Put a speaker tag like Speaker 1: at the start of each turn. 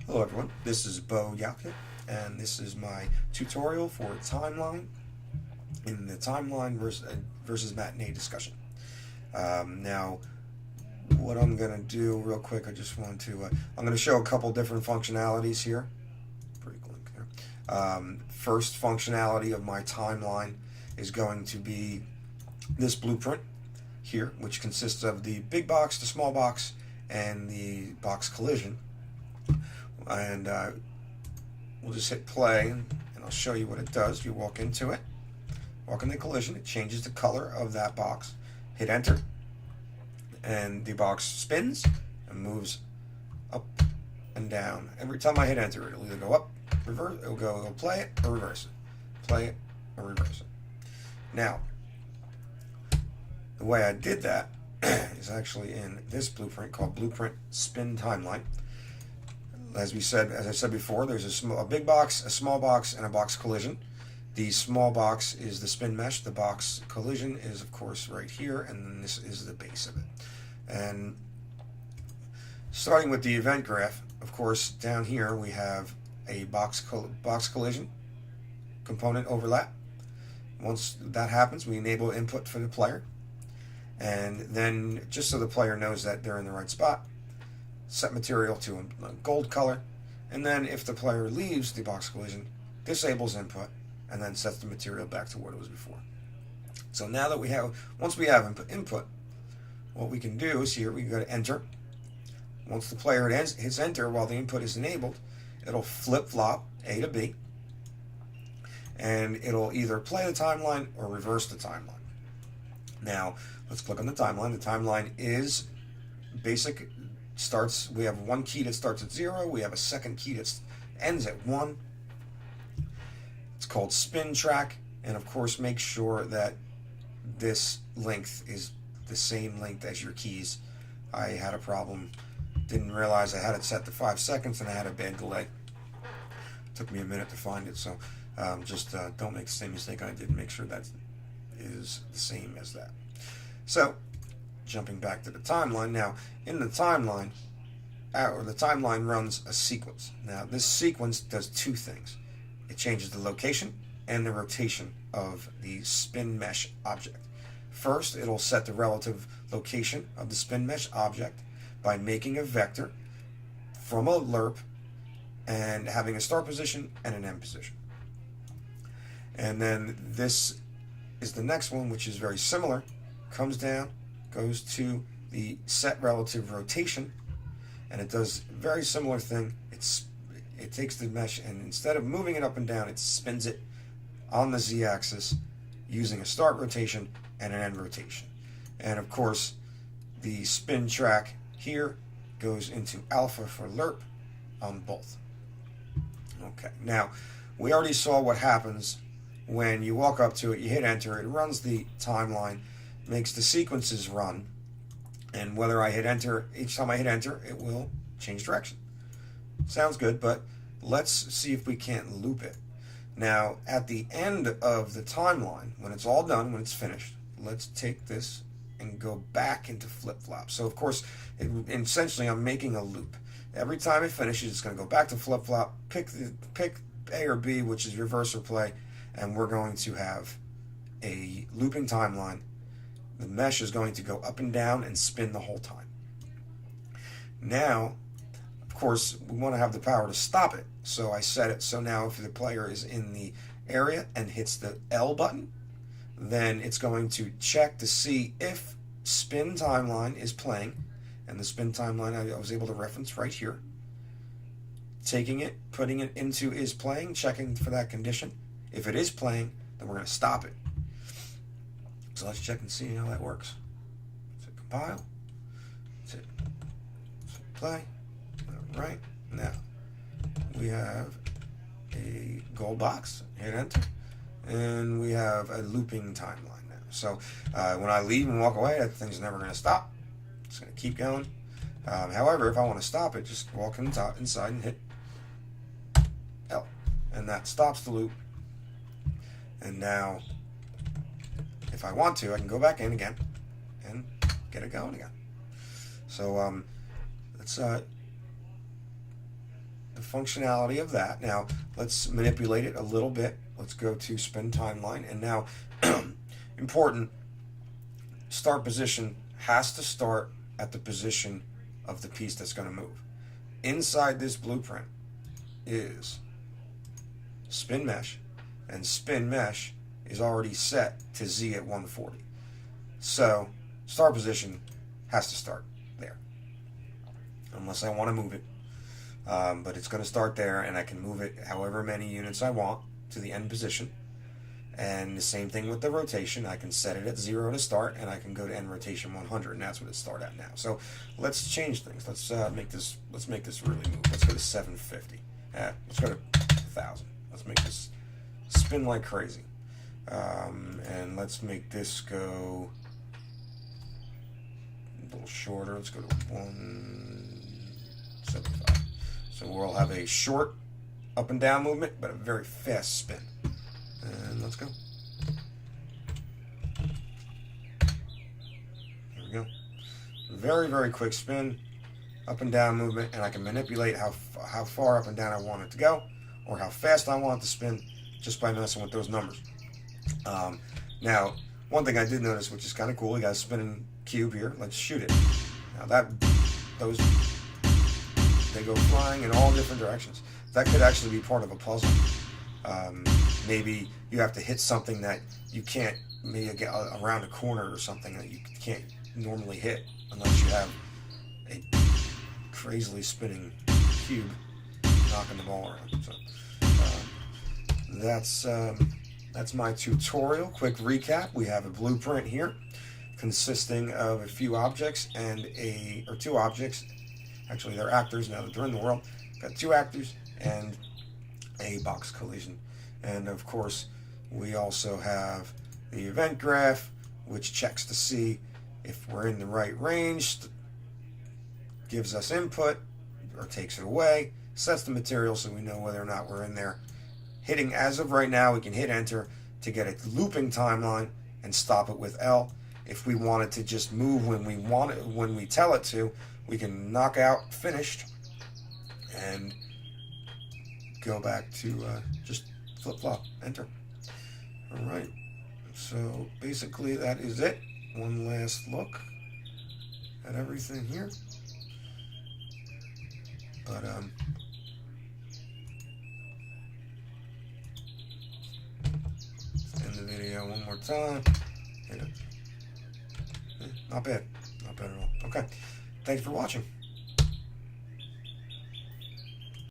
Speaker 1: Hello everyone, this is Bo Yalkit, and this is my tutorial for Timeline in the Timeline versus Matinee discussion. Now, what I'm going to do real quick, I just want to, I'm going to show a couple different functionalities here. Pretty link there. First functionality of my Timeline is going to be this blueprint here, which consists of the big box, the small box, and the box collision. And we'll just hit play and I'll show you what it does. You walk into it, walk in the collision, it changes the color of that box. Hit enter and the box spins and moves up and down. Every time I hit enter, it'll either go up, reverse, it'll play it or reverse it. Play it or reverse it. Now, the way I did that is actually in this blueprint called Blueprint Spin Timeline. As I said before, there's a big box, a small box, and a box collision. The small box is the spin mesh. The box collision is, of course, right here, and then this is the base of it. And starting with the event graph, of course, down here we have a box collision component overlap. Once that happens, we enable input for the player, and then just so the player knows that they're in the right spot, set material to a gold color, and then if the player leaves the box collision, disables input, and then sets the material back to what it was before. So now that once we have input, what we can do is here we go to enter. Once the player hits enter while the input is enabled, it'll flip-flop A to B, and it'll either play the timeline or reverse the timeline. Now, let's click on the timeline. The timeline is basic. We have one key that starts at 0. We have a second key that ends at 1. It's called spin track, and of course make sure that this length is the same length as your keys. I had a problem, didn't realize I had it set to 5 seconds, and I had a bad delay. It took me a minute to find it, so just don't make the same mistake I did. Make sure that is the same as that. So, jumping back to the timeline. Now, in the timeline, the timeline runs a sequence. Now, this sequence does two things. It changes the location and the rotation of the spin mesh object. First, it'll set the relative location of the spin mesh object by making a vector from a lerp and having a start position and an end position. And then this is the next one, which is very similar. Comes down, goes to the set relative rotation, and it does a very similar thing. It takes the mesh, and instead of moving it up and down, it spins it on the z-axis using a start rotation and an end rotation. And of course, the spin track here goes into alpha for lerp on both. Okay, now we already saw what happens when you walk up to it, you hit enter, it runs the timeline, makes the sequences run, and whether I hit enter, each time I hit enter, it will change direction. Sounds good, but let's see if we can't loop it. Now, at the end of the timeline, when it's all done, when it's finished, let's take this and go back into flip-flop. So, of course, essentially I'm making a loop. Every time it finishes, it's going to go back to flip-flop, pick A or B, which is reverse or play, and we're going to have a looping timeline. The mesh is going to go up and down and spin the whole time. Now, of course, we want to have the power to stop it. So I set it so now if the player is in the area and hits the L button, then it's going to check to see if spin timeline is playing. And the spin timeline I was able to reference right here. Taking it, putting it into is playing, checking for that condition. If it is playing, then we're going to stop it. So let's check and see how that works. Let's hit compile. Let's hit play. All right. Now, we have a gold box. Hit enter. And we have a looping timeline now. So when I leave and walk away, that thing's never going to stop. It's going to keep going. However, if I want to stop it, just walk inside and hit L. And that stops the loop. And now, if I want to, I can go back in again and get it going again. So let's the functionality of that. Now, let's manipulate it a little bit. Let's go to spin timeline. And now, important, start position has to start at the position of the piece that's going to move. Inside this blueprint is spin mesh, and spin mesh is already set to Z at 140. So, start position has to start there, unless I want to move it. But it's going to start there, and I can move it however many units I want to the end position. And the same thing with the rotation. I can set it at 0 to start, and I can go to end rotation 100, and that's what it starts at now. So let's change things. Let's make this really move. Let's go to 750. Let's go to 1,000. Let's make this spin like crazy. And let's make this go a little shorter. Let's go to 175. So we'll have a short up and down movement, but a very fast spin. And let's go. There we go. Very, very quick spin, up and down movement, and I can manipulate how far up and down I want it to go, or how fast I want it to spin, just by messing with those numbers. Now, one thing I did notice, which is kind of cool, we got a spinning cube here. Let's shoot it. Now they go flying in all different directions. That could actually be part of a puzzle. Maybe you have to hit something that you can't, maybe get around a corner or something that you can't normally hit unless you have a crazily spinning cube knocking the ball around. So that's my tutorial. Quick recap: we have a blueprint here consisting of a few objects and two objects. Actually, they're actors now that they're in the world. Got 2 actors and a box collision. And of course, we also have the event graph, which checks to see if we're in the right range, gives us input or takes it away, sets the material so we know whether or not we're in there. Hitting, as of right now, we can hit enter to get a looping timeline and stop it with L. If we want it to just move when we want it, when we tell it to, we can knock out finished and go back to just flip-flop, enter. All right, so basically that is it. One last look at everything here. But end the video one more time. Hit it. Not bad at all. Okay, thanks for watching.